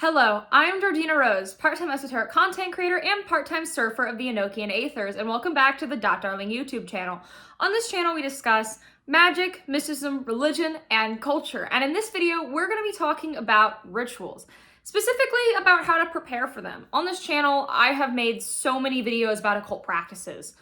Hello, I am Georgina Rose, part-time esoteric content creator and part-time surfer of the Enochian Aethers, and welcome back to the Darling YouTube channel. On this channel, we discuss magic, mysticism, religion, and culture. And in this video, we're going to be talking about rituals, specifically about how to prepare for them. On this channel, I have made so many videos about occult practices,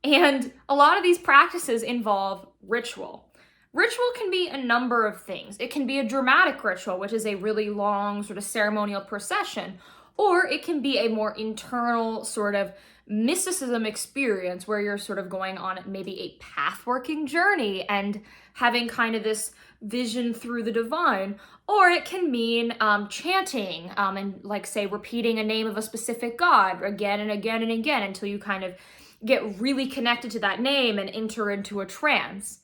and a lot of these practices involve ritual. Ritual can be a number of things. It can be a dramatic ritual, which is a really long sort of ceremonial procession, or it can be a more internal sort of mysticism experience where you're sort of going on maybe a path-working journey and having kind of this vision through the divine. Or it can mean chanting and like say repeating a name of a specific god again and again and again until you kind of get really connected to that name and enter into a trance.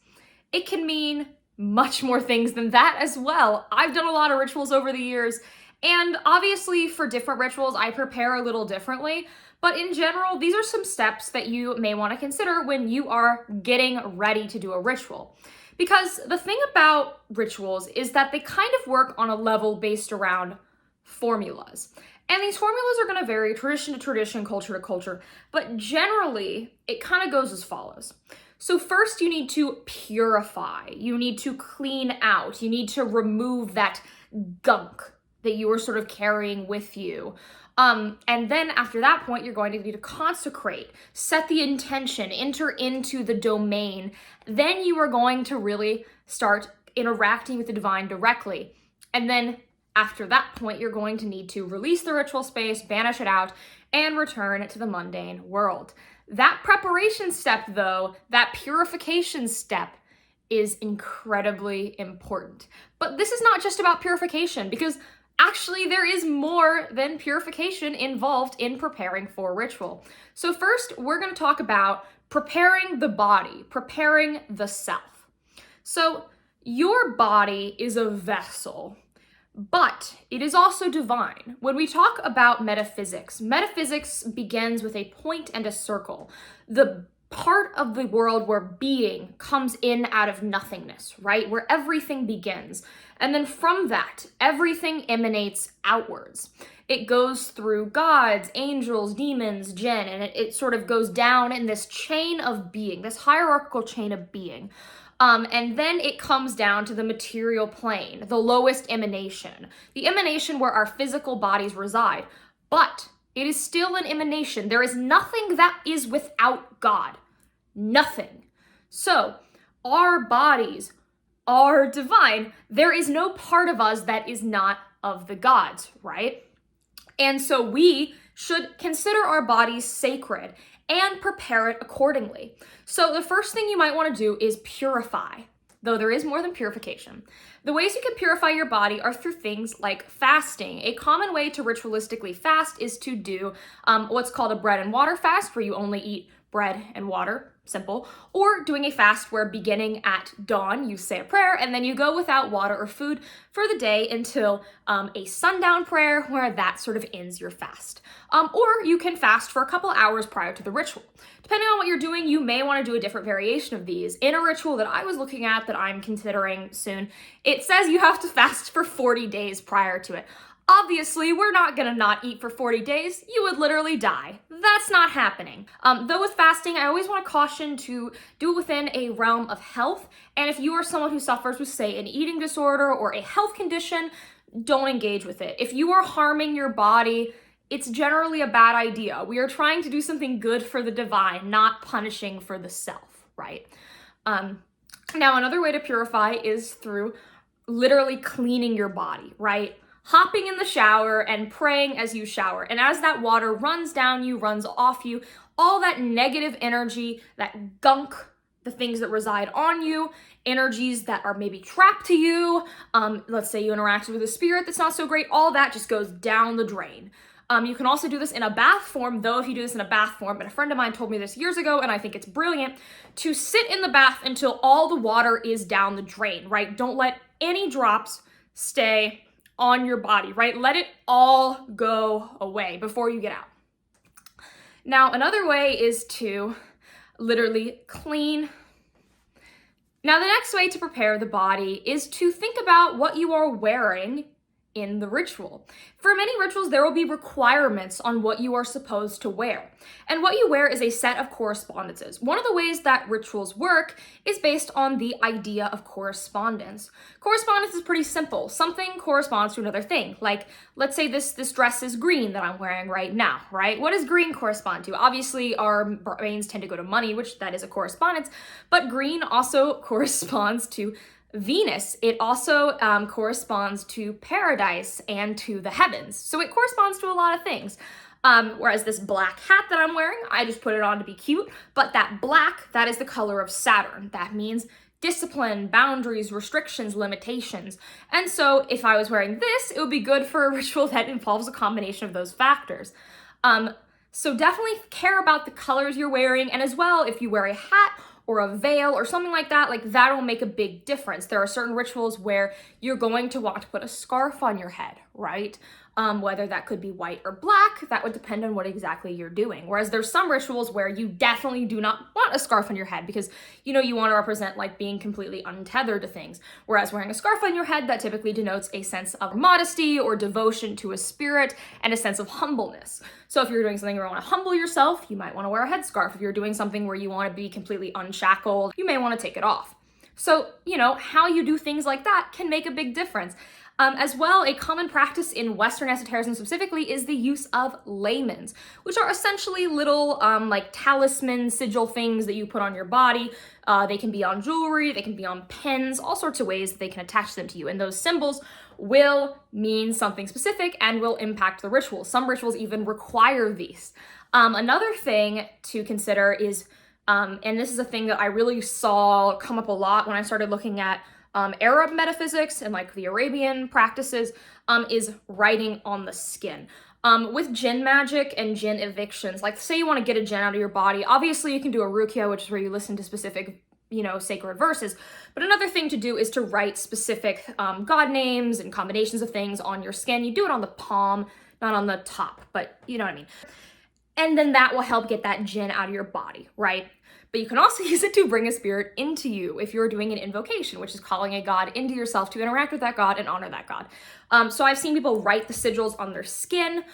It can mean much more things than that as well. I've done a lot of rituals over the years, and obviously for different rituals, I prepare a little differently. But in general, these are some steps that you may want to consider when you are getting ready to do a ritual. Because the thing about rituals is that they kind of work on a level based around formulas. And these formulas are going to vary tradition to tradition, culture to culture, but generally it kind of goes as follows. So first you need to purify, you need to clean out, you need to remove that gunk that you were sort of carrying with you. And then after that point, you're going to need to consecrate, set the intention, enter into the domain. Then you are going to really start interacting with the divine directly. And then after that point, you're going to need to release the ritual space, banish it out, and return to the mundane world. That preparation step, though, that purification step, is incredibly important. But this is not just about purification, because actually there is more than purification involved in preparing for a ritual. So first, we're going to talk about preparing the body, preparing the self. So your body is a vessel, but it is also divine. When we talk about metaphysics, metaphysics begins with a point and a circle. The part of the world where being comes in out of nothingness, right? Where everything begins. And then from that, everything emanates outwards. It goes through gods, angels, demons, jinn, and it sort of goes down in this chain of being, this hierarchical chain of being. And then it comes down to the material plane, the lowest emanation, the emanation where our physical bodies reside. But it is still an emanation. There is nothing that is without God. Nothing. So our bodies are divine. There is no part of us that is not of the gods, right? And so we should consider our bodies sacred and prepare it accordingly. So the first thing you might want to do is purify, though there is more than purification. The ways you can purify your body are through things like fasting. A common way to ritualistically fast is to do what's called a bread and water fast, where you only eat bread and water, simple, or doing a fast where beginning at dawn, you say a prayer, and then you go without water or food for the day until a sundown prayer where that sort of ends your fast. Or you can fast for a couple hours prior to the ritual. Depending on what you're doing, you may want to do a different variation of these. In a ritual that I was looking at that I'm considering soon, it says you have to fast for 40 days prior to it. Obviously, we're not gonna not eat for 40 days. You would literally die. That's not happening. Though with fasting, I always want to caution to do it within a realm of health. And if you are someone who suffers with, say, an eating disorder or a health condition, don't engage with it. If you are harming your body, it's generally a bad idea. We are trying to do something good for the divine, not punishing for the self, right? Now, another way to purify is through literally cleaning your body, right? Hopping in the shower and praying as you shower. And as that water runs down you, runs off you, all that negative energy, that gunk, the things that reside on you, energies that are maybe trapped to you, let's say you interacted with a spirit that's not so great, all that just goes down the drain. You can also do this in a bath form, though if you do this in a bath form, and a friend of mine told me this years ago, and I think it's brilliant, to sit in the bath until all the water is down the drain, right? Don't let any drops stay on your body, right? Let it all go away before you get out. Now, another way is to literally clean. Now, the next way to prepare the body is to think about what you are wearing in the ritual. For many rituals, there will be requirements on what you are supposed to wear. And what you wear is a set of correspondences. One of the ways that rituals work is based on the idea of correspondence. Correspondence is pretty simple. Something corresponds to another thing. Like, let's say this dress is green that I'm wearing right now, right? What does green correspond to? Obviously, our brains tend to go to money, which that is a correspondence, but green also corresponds to Venus. It also corresponds to paradise and to the heavens. So it corresponds to a lot of things. Whereas this black hat that I'm wearing, I just put it on to be cute, but that black, that is the color of Saturn. That means discipline, boundaries, restrictions, limitations. And so if I was wearing this, it would be good for a ritual that involves a combination of those factors. So definitely care about the colors you're wearing, and as well, if you wear a hat or a veil or something like that will make a big difference. There are certain rituals where you're going to want to put a scarf on your head, right? Whether that could be white or black, that would depend on what exactly you're doing. Whereas there's some rituals where you definitely do not want a scarf on your head because, you know, you want to represent like being completely untethered to things. Whereas wearing a scarf on your head, that typically denotes a sense of modesty or devotion to a spirit and a sense of humbleness. So if you're doing something where you want to humble yourself, you might want to wear a headscarf. If you're doing something where you want to be completely unshackled, you may want to take it off. So, you know, how you do things like that can make a big difference. As well, a common practice in Western esotericism specifically is the use of lamens, which are essentially little like talisman sigil things that you put on your body. They can be on jewelry, they can be on pins, all sorts of ways that they can attach them to you. And those symbols will mean something specific and will impact the ritual. Some rituals even require these. Another thing to consider is, and this is a thing that I really saw come up a lot when I started looking at Arab metaphysics and like the Arabian practices, is writing on the skin. With jinn magic and jinn evictions, like say you want to get a jinn out of your body, obviously you can do a ruqya, which is where you listen to specific, you know, sacred verses. But another thing to do is to write specific god names and combinations of things on your skin. You do it on the palm, not on the top, but you know what I mean. And then that will help get that jinn out of your body, right? But you can also use it to bring a spirit into you if you're doing an invocation, which is calling a god into yourself to interact with that god and honor that god. So I've seen people write the sigils on their skin.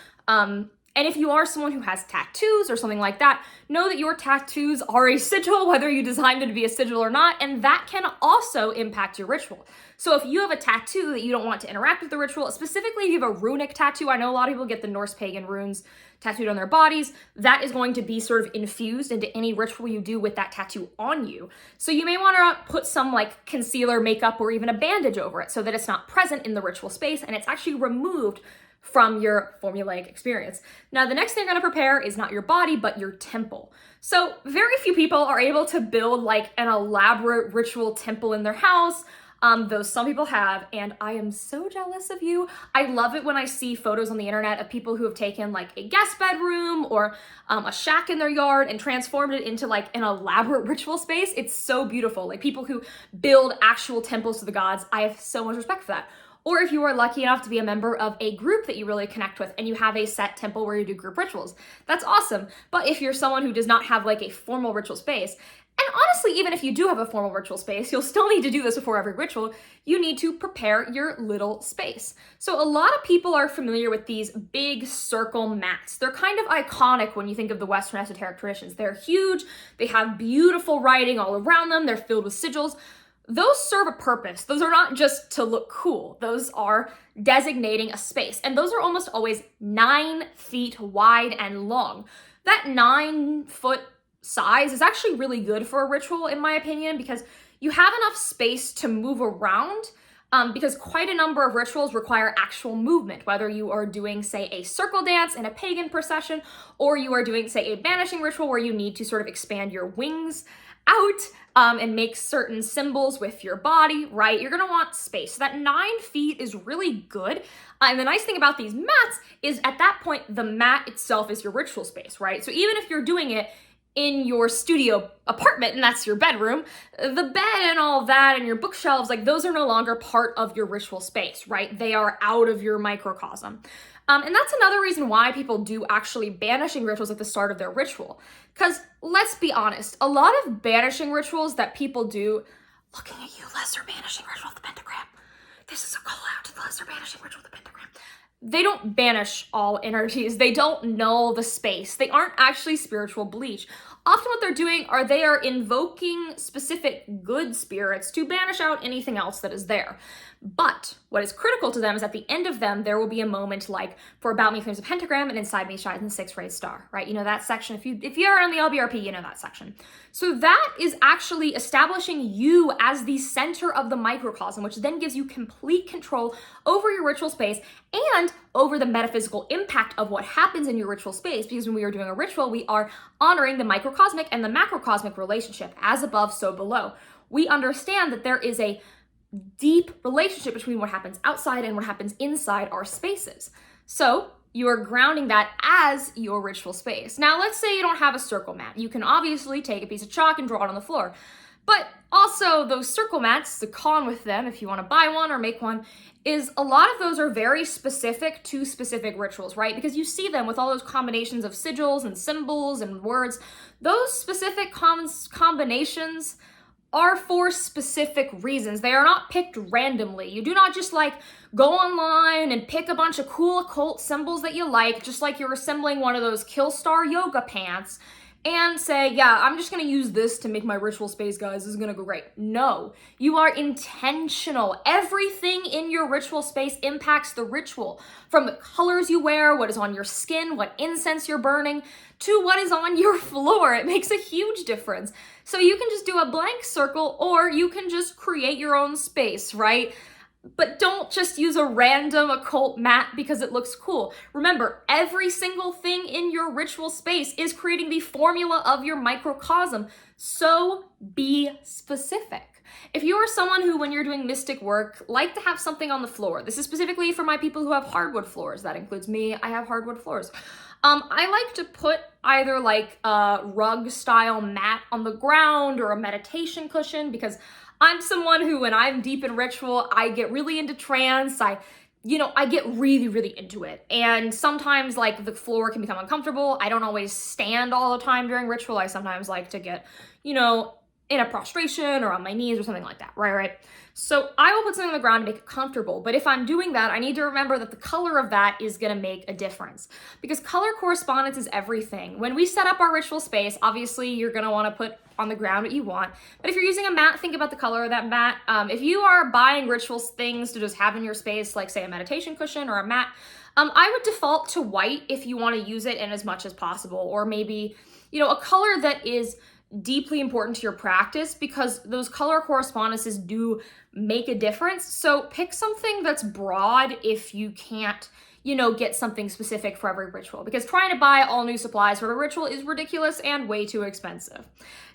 And if you are someone who has tattoos or something like that, know that your tattoos are a sigil, whether you designed it to be a sigil or not, and that can also impact your ritual. So if you have a tattoo that you don't want to interact with the ritual, specifically if you have a runic tattoo, I know a lot of people get the Norse pagan runes tattooed on their bodies, that is going to be sort of infused into any ritual you do with that tattoo on you. So you may want to put some like concealer, makeup, or even a bandage over it so that it's not present in the ritual space and it's actually removed from your formulaic experience. Now, the next thing you're gonna prepare is not your body, but your temple. So very few people are able to build like an elaborate ritual temple in their house, though some people have, and I am so jealous of you. I love it when I see photos on the internet of people who have taken like a guest bedroom or a shack in their yard and transformed it into like an elaborate ritual space. It's so beautiful. Like people who build actual temples to the gods, I have so much respect for that. Or if you are lucky enough to be a member of a group that you really connect with and you have a set temple where you do group rituals, that's awesome. But if you're someone who does not have like a formal ritual space, and honestly, even if you do have a formal ritual space, you'll still need to do this before every ritual. You need to prepare your little space. So a lot of people are familiar with these big circle mats. They're kind of iconic when you think of the Western esoteric traditions. They're huge, they have beautiful writing all around them, they're filled with sigils. Those serve a purpose. Those are not just to look cool. Those are designating a space. And those are almost always 9 feet wide and long. That 9-foot size is actually really good for a ritual, in my opinion, because you have enough space to move around, because quite a number of rituals require actual movement, whether you are doing, say, a circle dance in a pagan procession, or you are doing, say, a banishing ritual where you need to sort of expand your wings out and make certain symbols with your body, right? You're gonna want space. So that 9 feet is really good. And the nice thing about these mats is at that point, the mat itself is your ritual space, right? So even if you're doing it in your studio apartment and that's your bedroom, the bed and all that and your bookshelves, like those are no longer part of your ritual space, right? They are out of your microcosm. And that's another reason why people do actually banishing rituals at the start of their ritual. Because let's be honest, a lot of banishing rituals that people do, looking at you, lesser banishing ritual of the pentagram, this is a call out to the lesser banishing ritual, the pentagram. They don't banish all energies. They don't null the space. They aren't actually spiritual bleach. Often what they're doing are they are invoking specific good spirits to banish out anything else that is there. But what is critical to them is at the end of them, there will be a moment like, for about me flames a pentagram and inside me shines the 6-rayed star, right? You know that section. If you're on the LBRP, you know that section. So that is actually establishing you as the center of the microcosm, which then gives you complete control over your ritual space and over the metaphysical impact of what happens in your ritual space. Because when we are doing a ritual, we are honoring the microcosmic and the macrocosmic relationship, as above, so below. We understand that there is a deep relationship between what happens outside and what happens inside our spaces. So you are grounding that as your ritual space. Now, let's say you don't have a circle mat. You can obviously take a piece of chalk and draw it on the floor. But also those circle mats, the con with them, if you want to buy one or make one, is a lot of those are very specific to specific rituals, right? Because you see them with all those combinations of sigils and symbols and words. Those specific combinations are for specific reasons. They are not picked randomly. You do not just like go online and pick a bunch of cool occult symbols that you like, just like you're assembling one of those Killstar yoga pants and say, yeah, I'm just gonna use this to make my ritual space, guys. This is gonna go great. No, you are intentional. Everything in your ritual space impacts the ritual. From the colors you wear, what is on your skin, what incense you're burning, to what is on your floor. It makes a huge difference. So you can just do a blank circle or you can just create your own space, right? But don't just use a random occult mat because it looks cool. Remember, every single thing in your ritual space is creating the formula of your microcosm. So be specific. If you are someone who, when you're doing mystic work, like to have something on the floor, this is specifically for my people who have hardwood floors. That includes me. I have hardwood floors. I like to put either like a rug style mat on the ground or a meditation cushion because I'm someone who, when I'm deep in ritual, I get really into trance. I get really, really into it. And sometimes like the floor can become uncomfortable. I don't always stand all the time during ritual. I sometimes like to get, in a prostration or on my knees or something like that, right? So I will put something on the ground to make it comfortable. But if I'm doing that, I need to remember that the color of that is gonna make a difference because color correspondence is everything. When we set up our ritual space, obviously you're gonna wanna put on the ground what you want. But if you're using a mat, think about the color of that mat. If you are buying ritual things to just have in your space, like say a meditation cushion or a mat, I would default to white if you wanna use it in as much as possible, or maybe, a color that is deeply important to your practice because those color correspondences do make a difference. So pick something that's broad if you can't, get something specific for every ritual, because trying to buy all new supplies for a ritual is ridiculous and way too expensive.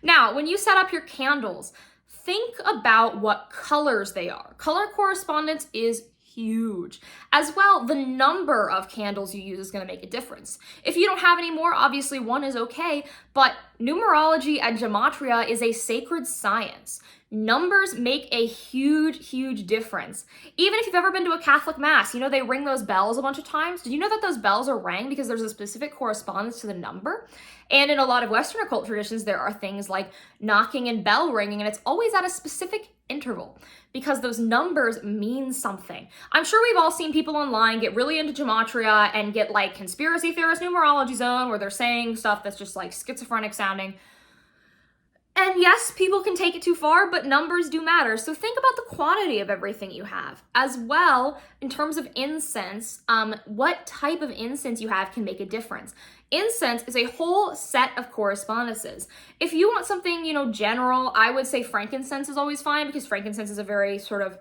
Now, when you set up your candles, think about what colors they are. Color correspondence is huge. As well, the number of candles you use is going to make a difference. If you don't have any more, obviously one is okay, but numerology and gematria is a sacred science. Numbers make a huge, huge difference. Even if you've ever been to a Catholic mass, they ring those bells a bunch of times. Did you know that those bells are rang because there's a specific correspondence to the number? And in a lot of Western occult traditions, there are things like knocking and bell ringing, and it's always at a specific interval because those numbers mean something. I'm sure we've all seen people online get really into gematria and get like conspiracy theorist numerology zone where they're saying stuff that's just like schizophrenic sounding. And yes, people can take it too far, but numbers do matter. So think about the quantity of everything you have. As well, in terms of incense, what type of incense you have can make a difference. Incense is a whole set of correspondences. If you want something, general, I would say frankincense is always fine because frankincense is a very sort of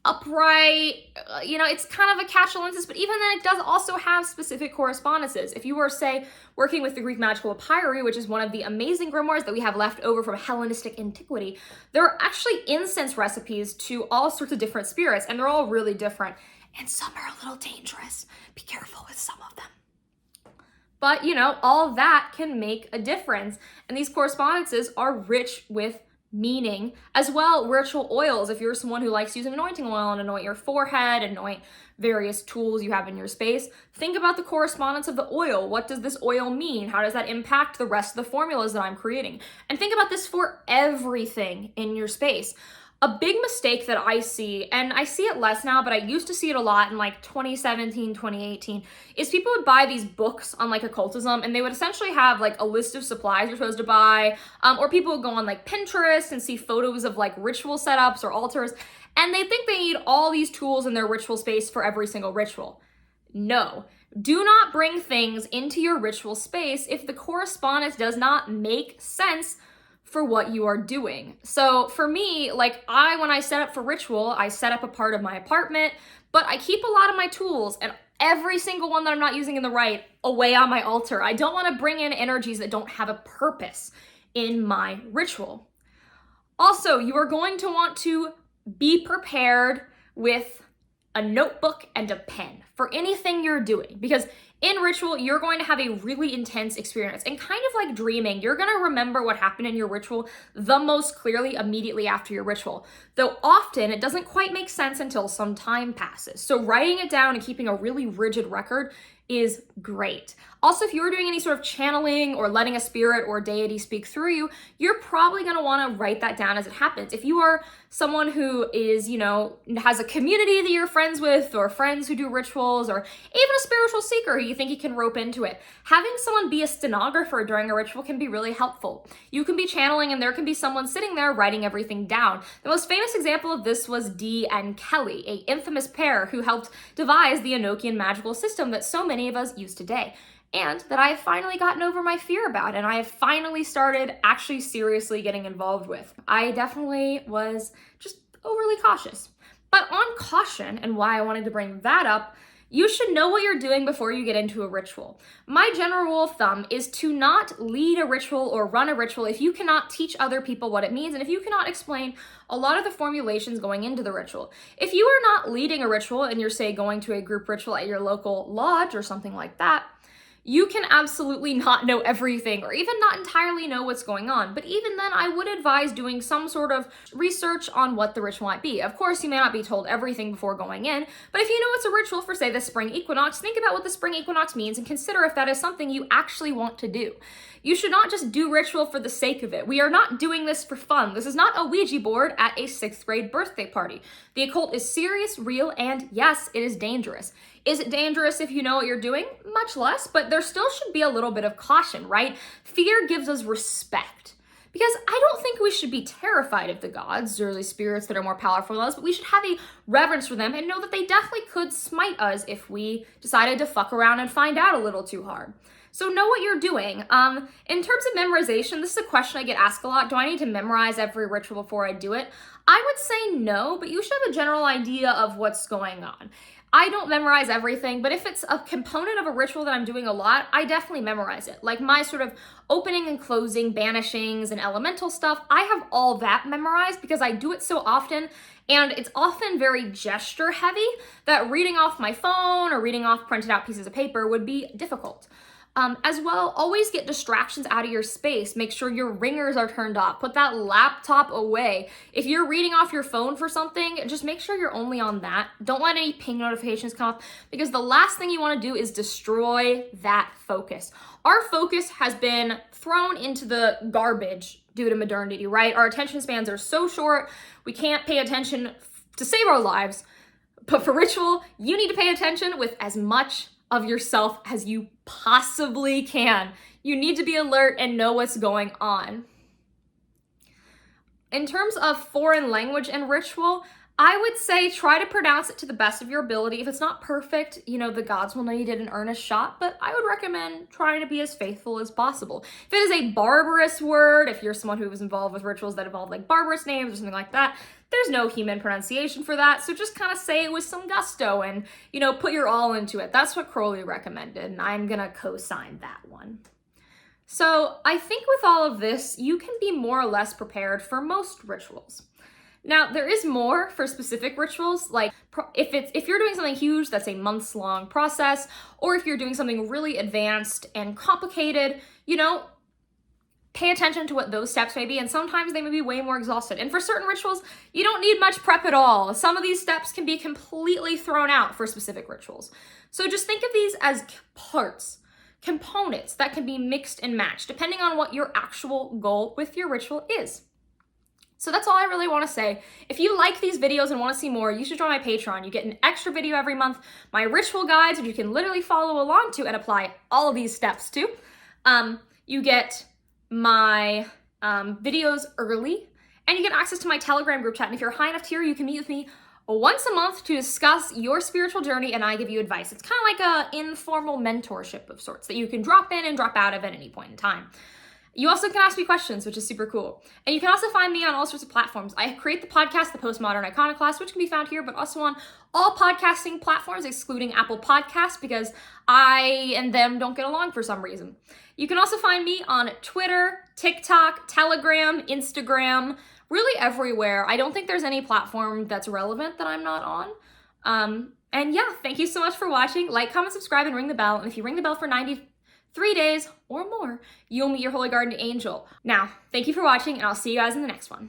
upright, it's kind of a catch-all incense, but even then it does also have specific correspondences. If you were, say, working with the Greek magical papyri, which is one of the amazing grimoires that we have left over from Hellenistic antiquity, there are actually incense recipes to all sorts of different spirits, and they're all really different. And some are a little dangerous. Be careful with some of them. But, all of that can make a difference. And these correspondences are rich with meaning. As well, ritual oils. If you're someone who likes using anointing oil and anoint your forehead, anoint various tools you have in your space, think about the correspondence of the oil. What does this oil mean? How does that impact the rest of the formulas that I'm creating? And think about this for everything in your space. A big mistake that I see, and I see it less now, but I used to see it a lot in like 2017, 2018, is people would buy these books on like occultism, and they would essentially have like a list of supplies you're supposed to buy, or people would go on like Pinterest and see photos of like ritual setups or altars, and they think they need all these tools in their ritual space for every single ritual. No. Do not bring things into your ritual space if the correspondence does not make sense for what you are doing. So for me, like when I set up for ritual, I set up a part of my apartment, but I keep a lot of my tools and every single one that I'm not using in the right away on my altar. I don't want to bring in energies that don't have a purpose in my ritual. Also, you are going to want to be prepared with a notebook and a pen for anything you're doing, because in ritual, you're going to have a really intense experience, and kind of like dreaming, you're going to remember what happened in your ritual the most clearly immediately after your ritual, though often it doesn't quite make sense until some time passes. So writing it down and keeping a really rigid record is great. Also, if you're doing any sort of channeling or letting a spirit or deity speak through you, you're probably going to want to write that down as it happens. If you are someone who is, has a community that you're friends with, or friends who do rituals, or even a spiritual seeker who you think you can rope into it, having someone be a stenographer during a ritual can be really helpful. You can be channeling and there can be someone sitting there writing everything down. The most famous example of this was Dee and Kelly, an infamous pair who helped devise the Enochian magical system that so many of us use today, and that I have finally gotten over my fear about, and I have finally started actually seriously getting involved with. I definitely was just overly cautious. But on caution, and why I wanted to bring that up, you should know what you're doing before you get into a ritual. My general rule of thumb is to not lead a ritual or run a ritual if you cannot teach other people what it means, and if you cannot explain a lot of the formulations going into the ritual. If you are not leading a ritual and you're, say, going to a group ritual at your local lodge or something like that, you can absolutely not know everything or even not entirely know what's going on. But even then, I would advise doing some sort of research on what the ritual might be. Of course, you may not be told everything before going in, but if you know it's a ritual for, say, the spring equinox, think about what the spring equinox means and consider if that is something you actually want to do. You should not just do ritual for the sake of it. We are not doing this for fun. This is not a Ouija board at a 6th grade birthday party. The occult is serious, real, and yes, it is dangerous. Is it dangerous if you know what you're doing? Much less, but there still should be a little bit of caution, right? Fear gives us respect. Because I don't think we should be terrified of the gods or the spirits that are more powerful than us, but we should have a reverence for them and know that they definitely could smite us if we decided to fuck around and find out a little too hard. So know what you're doing. In terms of memorization, this is a question I get asked a lot. Do I need to memorize every ritual before I do it? I would say no, but you should have a general idea of what's going on. I don't memorize everything, but if it's a component of a ritual that I'm doing a lot, I definitely memorize it. Like my sort of opening and closing, banishings, and elemental stuff, I have all that memorized because I do it so often, and it's often very gesture heavy that reading off my phone or reading off printed out pieces of paper would be difficult. As well, always get distractions out of your space. Make sure your ringers are turned off. Put that laptop away. If you're reading off your phone for something, just make sure you're only on that. Don't let any ping notifications come up, because the last thing you want to do is destroy that focus. Our focus has been thrown into the garbage due to modernity, right? Our attention spans are so short, we can't pay attention to save our lives. But for ritual, you need to pay attention with as much of yourself as you possibly can. You need to be alert and know what's going on. In terms of foreign language and ritual, I would say try to pronounce it to the best of your ability. If it's not perfect, the gods will know you did an earnest shot, but I would recommend trying to be as faithful as possible. If it is a barbarous word, if you're someone who was involved with rituals that involve like barbarous names or something like that, there's no human pronunciation for that, so just kind of say it with some gusto and, put your all into it. That's what Crowley recommended, and I'm gonna co-sign that one. So I think with all of this, you can be more or less prepared for most rituals. Now, there is more for specific rituals, like if you're doing something huge that's a months-long process, or if you're doing something really advanced and complicated, pay attention to what those steps may be, and sometimes they may be way more exhausted. And for certain rituals, you don't need much prep at all. Some of these steps can be completely thrown out for specific rituals. So just think of these as parts, components that can be mixed and matched, depending on what your actual goal with your ritual is. So that's all I really want to say. If you like these videos and want to see more, you should join my Patreon. You get an extra video every month, my ritual guides, which you can literally follow along to and apply all of these steps to. You get my videos early, and you get access to my Telegram group chat. And if you're a high enough tier, you can meet with me once a month to discuss your spiritual journey, and I give you advice. It's kind of like an informal mentorship of sorts that you can drop in and drop out of at any point in time. You also can ask me questions, which is super cool. And you can also find me on all sorts of platforms. I create the podcast, The Postmodern Iconoclast, which can be found here, but also on all podcasting platforms, excluding Apple Podcasts, because I and them don't get along for some reason. You can also find me on Twitter, TikTok, Telegram, Instagram, really everywhere. I don't think there's any platform that's relevant that I'm not on. And yeah, thank you so much for watching. Like, comment, subscribe, and ring the bell. And if you ring the bell for 93 days or more, you'll meet your Holy Guardian Angel. Now, thank you for watching, and I'll see you guys in the next one.